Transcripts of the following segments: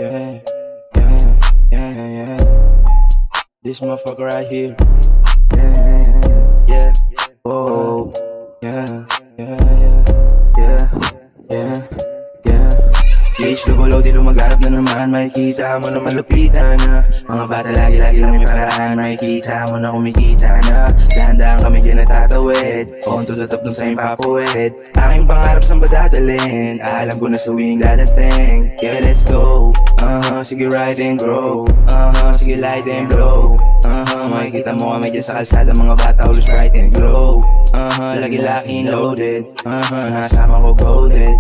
Yeah, yeah, yeah, yeah. This motherfucker right here. Yeah, yeah, oh, yeah, yeah, yeah, yeah, yeah. DHOO, di lumaganap na naman. Makikita mo na malapitan na. Mga bata lagi-lagi lang may paraan. Makikita mo na kumikita na. Dahan-dahan kami dyan natatawid. On to the top dun sa impapuwid. Aking pangarap saan ba dadalhin? Alam ko na sa winning dadating. Yeah, let's go. Sige ride and grow. Sige light and blow. Makikita mo kami dyan sa kalsada. Mga bata always bright and glow. Lagi-lagi loaded. Nasama ko coded.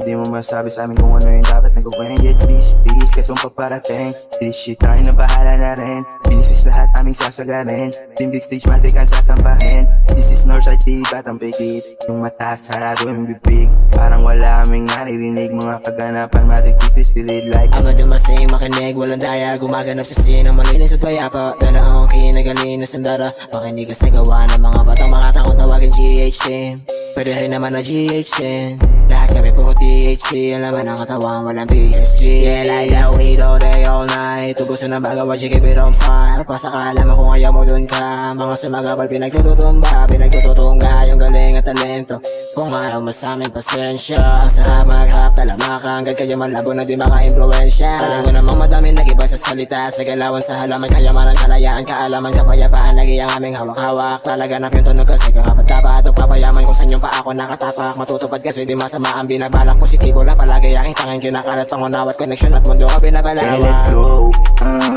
Di mo masabi sa amin kung ano yung dapat nagawin. Yet this peace kasong paparating. This shit tayo na bahala na rin. Binis lahat aming sasagarin. Team big stage matik ang sasampahin. This is Northside P, batang pigit. Yung mata sarado yung bibig. Parang wala aming naririnig. Mga kaganapan matik this is delete like Ama dumating makinig, walang daya. Gumaganap sa scene ng malinis at payapa. Dala akong kinagalin na sandara. Makinig ka sa gawa ng mga batang makatang kung tawagin GH team. Pwede rin naman na GH team. Lahat kami po THC. Ang laman ng katawan, walang PSG. Yeah, like that weed all day, all night. Tubusin ng bagawa, keep it on fire. Pasakalaman kung ayaw mo dun ka. Mga sumagabal, pinagtututumba. Pinagtututunga yung galing at talento. Kung ayaw mo sa aming pasensya. Ang sarap maghap, talamakan. Hanggang kaya malabo na di maka-influensya. Alam ko namang madami nag-iba sa salita. Sa galawan, sa halaman, kayamanan, kalayaan, kaalaman, kapayapaan. Lagi ang aming hawak-hawak. Talaganap yung tunog kasi kakapat-dapat. At papayaman kung saan yung pa ako nakatapak. Matutupad kasi di masama ang binabalak. Positibo lang palagi aking tanging kinakalat. Pangunawat, connection at mundo ka pinapalawa. Yeah, let's go.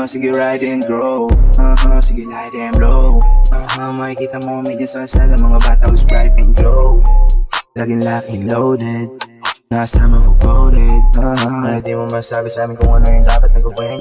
Sige ride and grow. Sige light and blow. Makikita mo kami dyan sa kalsada. Mga bata always bright and glow. Laging lacking loaded. Nasama ko coded. Di mo masabi sa amin kung ano yung dapat nagawin.